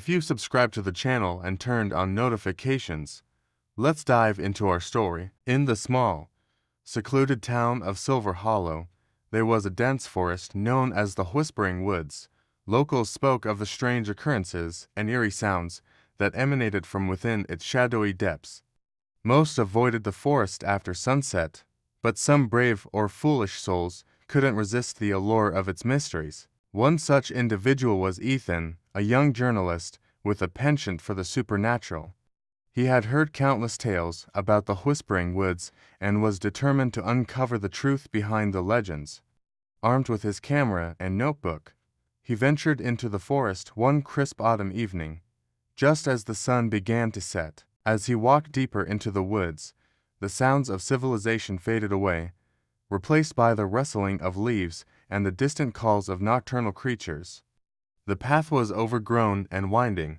If you subscribed to the channel and turned on notifications, let's dive into our story. In the small, secluded town of Silver Hollow, there was a dense forest known as the Whispering Woods. Locals spoke of the strange occurrences and eerie sounds that emanated from within its shadowy depths. Most avoided the forest after sunset, but some brave or foolish souls couldn't resist the allure of its mysteries. One such individual was Ethan, a young journalist with a penchant for the supernatural. He had heard countless tales about the Whispering Woods and was determined to uncover the truth behind the legends. Armed with his camera and notebook, he ventured into the forest one crisp autumn evening, just as the sun began to set. As he walked deeper into the woods, the sounds of civilization faded away, replaced by the rustling of leaves and the distant calls of nocturnal creatures. The path was overgrown and winding,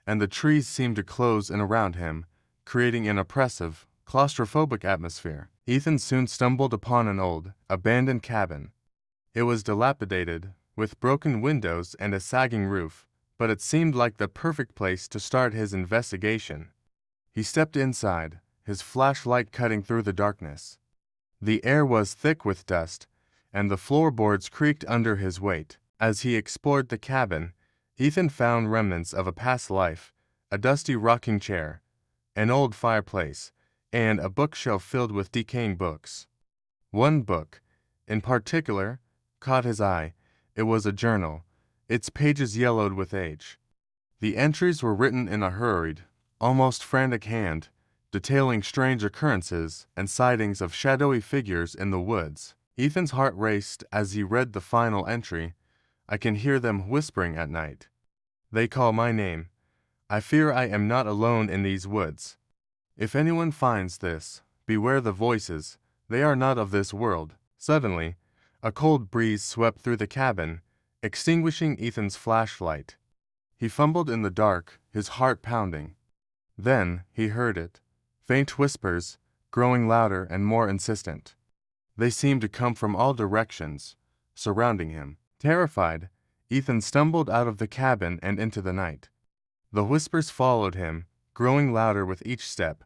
and the trees seemed to close in around him, creating an oppressive, claustrophobic atmosphere. Ethan soon stumbled upon an old, abandoned cabin. It was dilapidated, with broken windows and a sagging roof, but it seemed like the perfect place to start his investigation. He stepped inside, his flashlight cutting through the darkness. The air was thick with dust, and the floorboards creaked under his weight. As he explored the cabin, Ethan found remnants of a past life, a dusty rocking chair, an old fireplace, and a bookshelf filled with decaying books. One book, in particular, caught his eye. It was a journal, its pages yellowed with age. The entries were written in a hurried, almost frantic hand, detailing strange occurrences and sightings of shadowy figures in the woods. Ethan's heart raced as he read the final entry. "I can hear them whispering at night. They call my name. I fear I am not alone in these woods. If anyone finds this, beware the voices. They are not of this world." Suddenly, a cold breeze swept through the cabin, extinguishing Ethan's flashlight. He fumbled in the dark, his heart pounding. Then he heard it. Faint whispers, growing louder and more insistent. They seemed to come from all directions, surrounding him. Terrified, Ethan stumbled out of the cabin and into the night. The whispers followed him, growing louder with each step.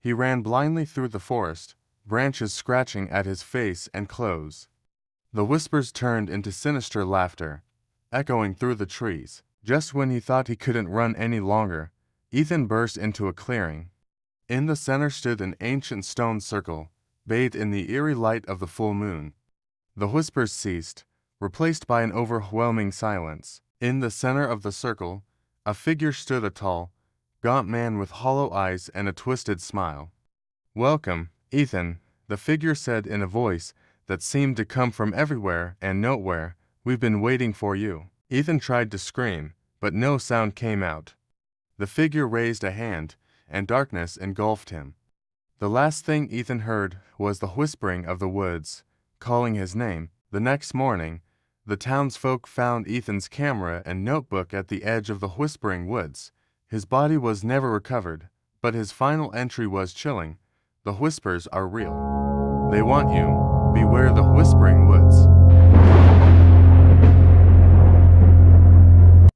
He ran blindly through the forest, branches scratching at his face and clothes. The whispers turned into sinister laughter, echoing through the trees. Just when he thought he couldn't run any longer, Ethan burst into a clearing. In the center stood an ancient stone circle, bathed in the eerie light of the full moon. The whispers ceased, replaced by an overwhelming silence. In the center of the circle, a figure stood, a tall, gaunt man with hollow eyes and a twisted smile. "Welcome, Ethan," the figure said in a voice that seemed to come from everywhere and nowhere. "We've been waiting for you." Ethan tried to scream, but no sound came out. The figure raised a hand, and darkness engulfed him. The last thing Ethan heard was the whispering of the woods, calling his name. The next morning, the townsfolk found Ethan's camera and notebook at the edge of the Whispering Woods. His body was never recovered, but his final entry was chilling. "The whispers are real. They want you. Beware the Whispering Woods."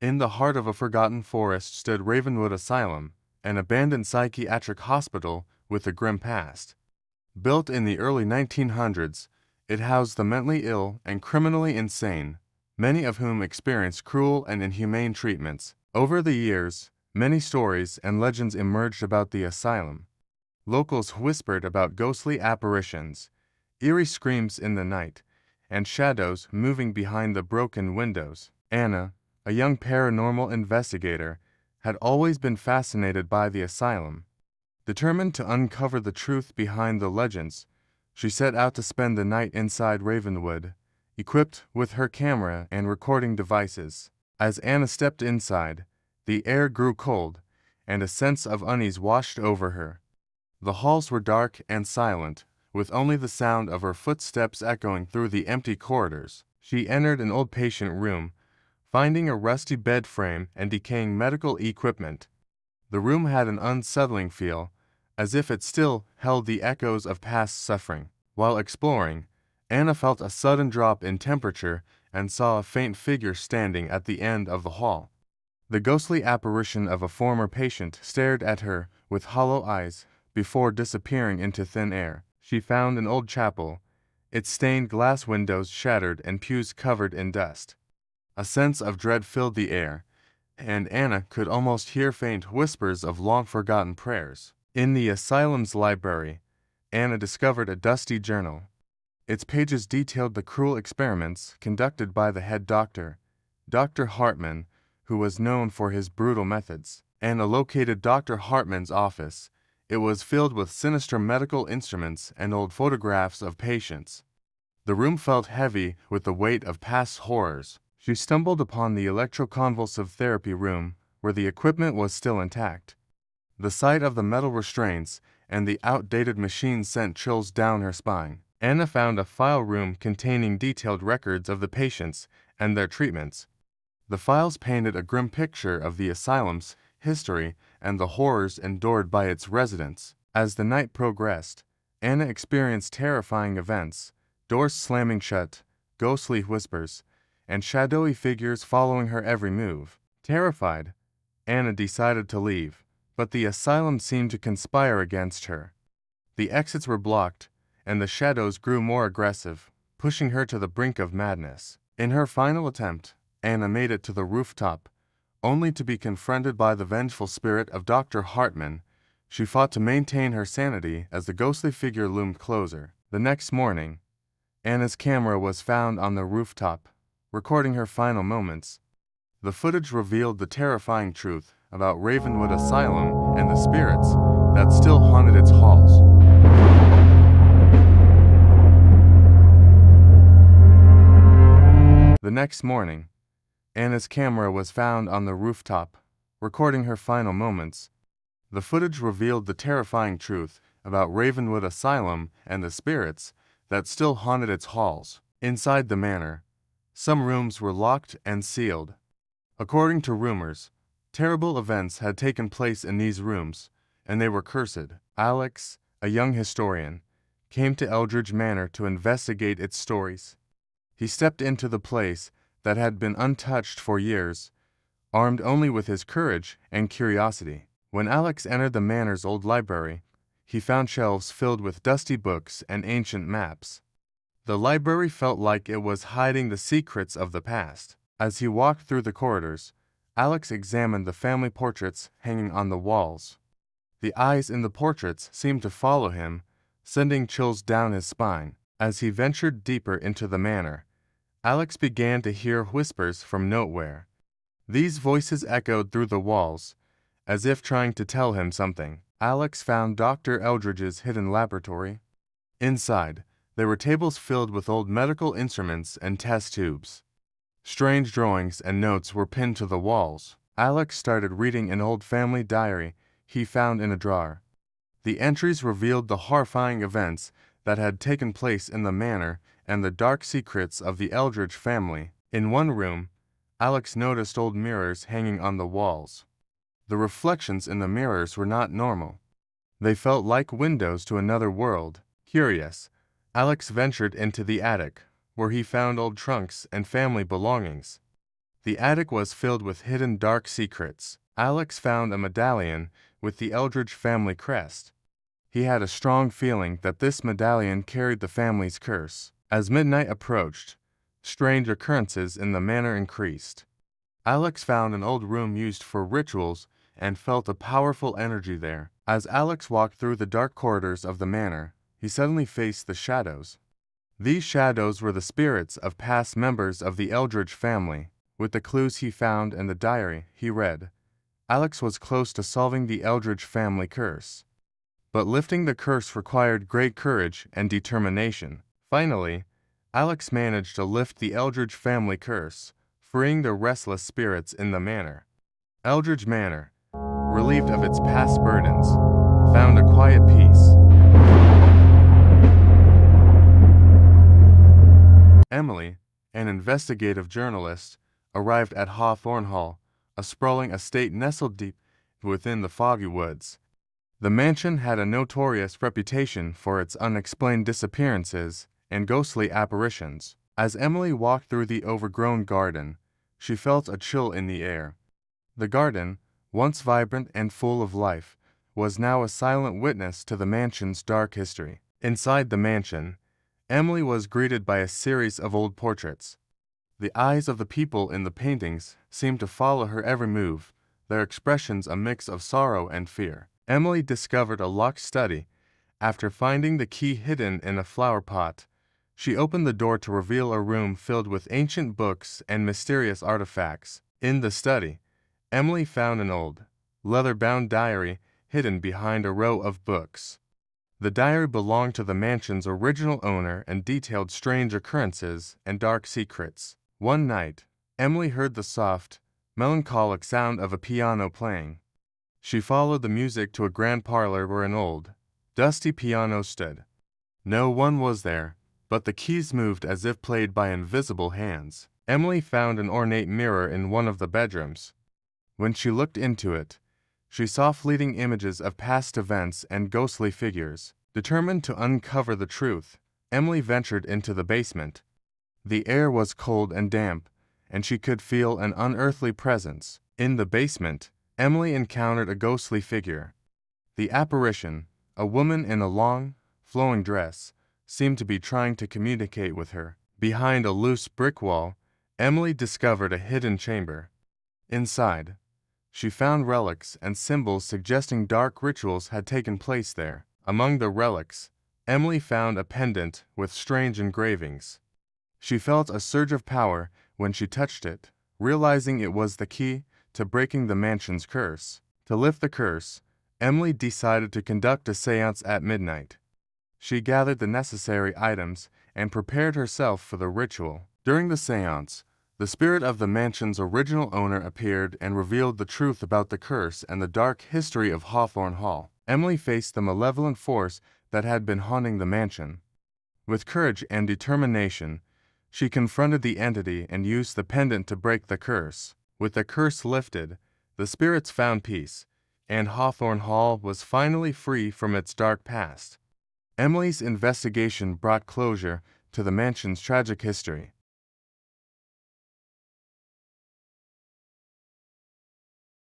In the heart of a forgotten forest stood Ravenwood Asylum, an abandoned psychiatric hospital with a grim past. Built in the early 1900s, it housed the mentally ill and criminally insane, many of whom experienced cruel and inhumane treatments. Over the years, many stories and legends emerged about the asylum. Locals whispered about ghostly apparitions, eerie screams in the night, and shadows moving behind the broken windows. Anna, a young paranormal investigator, had always been fascinated by the asylum. Determined to uncover the truth behind the legends, she set out to spend the night inside Ravenwood, equipped with her camera and recording devices. As Anna stepped inside, the air grew cold, and a sense of unease washed over her. The halls were dark and silent, with only the sound of her footsteps echoing through the empty corridors. She entered an old patient room, finding a rusty bed frame and decaying medical equipment. The room had an unsettling feel, as if it still held the echoes of past suffering. While exploring, Anna felt a sudden drop in temperature and saw a faint figure standing at the end of the hall. The ghostly apparition of a former patient stared at her with hollow eyes before disappearing into thin air. She found an old chapel, its stained glass windows shattered and pews covered in dust. A sense of dread filled the air, and Anna could almost hear faint whispers of long-forgotten prayers. In the asylum's library, Anna discovered a dusty journal. Its pages detailed the cruel experiments conducted by the head doctor, Dr. Hartman, who was known for his brutal methods. Anna located Dr. Hartman's office. It was filled with sinister medical instruments and old photographs of patients. The room felt heavy with the weight of past horrors. She stumbled upon the electroconvulsive therapy room, where the equipment was still intact. The sight of the metal restraints and the outdated machines sent chills down her spine. Anna found a file room containing detailed records of the patients and their treatments. The files painted a grim picture of the asylum's history and the horrors endured by its residents. As the night progressed, Anna experienced terrifying events, doors slamming shut, ghostly whispers, and shadowy figures following her every move. Terrified, Anna decided to leave, but the asylum seemed to conspire against her. The exits were blocked, and the shadows grew more aggressive, pushing her to the brink of madness. In her final attempt, Anna made it to the rooftop, only to be confronted by the vengeful spirit of Dr. Hartman. She fought to maintain her sanity as the ghostly figure loomed closer. The next morning, Anna's camera was found on the rooftop, recording her final moments. The footage revealed the terrifying truth about Ravenwood Asylum and the spirits that still haunted its halls. The next morning, Anna's camera was found on the rooftop, recording her final moments. The footage revealed the terrifying truth about Ravenwood Asylum and the spirits that still haunted its halls. Inside the manor, some rooms were locked and sealed. According to rumors, terrible events had taken place in these rooms, and they were cursed. Alex, a young historian, came to Eldridge Manor to investigate its stories. He stepped into the place that had been untouched for years, armed only with his courage and curiosity. When Alex entered the manor's old library, he found shelves filled with dusty books and ancient maps. The library felt like it was hiding the secrets of the past. As he walked through the corridors, Alex examined the family portraits hanging on the walls. The eyes in the portraits seemed to follow him, sending chills down his spine. As he ventured deeper into the manor, Alex began to hear whispers from nowhere. These voices echoed through the walls, as if trying to tell him something. Alex found Dr. Eldridge's hidden laboratory. Inside, there were tables filled with old medical instruments and test tubes. Strange drawings and notes were pinned to the walls. Alex started reading an old family diary he found in a drawer. The entries revealed the horrifying events that had taken place in the manor and the dark secrets of the Eldridge family. In one room, Alex noticed old mirrors hanging on the walls. The reflections in the mirrors were not normal. They felt like windows to another world. Curious, Alex ventured into the attic, where he found old trunks and family belongings. The attic was filled with hidden dark secrets. Alex found a medallion with the Eldridge family crest. He had a strong feeling that this medallion carried the family's curse. As midnight approached, strange occurrences in the manor increased. Alex found an old room used for rituals and felt a powerful energy there. As Alex walked through the dark corridors of the manor, he suddenly faced the shadows. These shadows were the spirits of past members of the Eldridge family. With the clues he found in the diary he read, Alex was close to solving the Eldridge family curse. But lifting the curse required great courage and determination. Finally, Alex managed to lift the Eldridge family curse, freeing the restless spirits in the manor. Eldridge Manor, relieved of its past burdens, found a quiet peace. Emily, an investigative journalist, arrived at Hawthorn Hall, a sprawling estate nestled deep within the foggy woods. The mansion had a notorious reputation for its unexplained disappearances and ghostly apparitions. As Emily walked through the overgrown garden, she felt a chill in the air. The garden, once vibrant and full of life, was now a silent witness to the mansion's dark history. Inside the mansion, Emily was greeted by a series of old portraits. The eyes of the people in the paintings seemed to follow her every move, their expressions a mix of sorrow and fear. Emily discovered a locked study. After finding the key hidden in a flower pot, she opened the door to reveal a room filled with ancient books and mysterious artifacts. In the study, Emily found an old, leather-bound diary hidden behind a row of books. The diary belonged to the mansion's original owner and detailed strange occurrences and dark secrets. One night, Emily heard the soft, melancholic sound of a piano playing. She followed the music to a grand parlor where an old, dusty piano stood. No one was there, but the keys moved as if played by invisible hands. Emily found an ornate mirror in one of the bedrooms. When she looked into it, she saw fleeting images of past events and ghostly figures. Determined to uncover the truth, Emily ventured into the basement. The air was cold and damp, and she could feel an unearthly presence. In the basement, Emily encountered a ghostly figure. The apparition, a woman in a long, flowing dress, seemed to be trying to communicate with her. Behind a loose brick wall, Emily discovered a hidden chamber. Inside, she found relics and symbols suggesting dark rituals had taken place there. Among the relics, Emily found a pendant with strange engravings. She felt a surge of power when she touched it, realizing it was the key to breaking the mansion's curse. To lift the curse, Emily decided to conduct a seance at midnight. She gathered the necessary items and prepared herself for the ritual. During the seance, the spirit of the mansion's original owner appeared and revealed the truth about the curse and the dark history of Hawthorn Hall. Emily faced the malevolent force that had been haunting the mansion. With courage and determination, she confronted the entity and used the pendant to break the curse. With the curse lifted, the spirits found peace, and Hawthorn Hall was finally free from its dark past. Emily's investigation brought closure to the mansion's tragic history.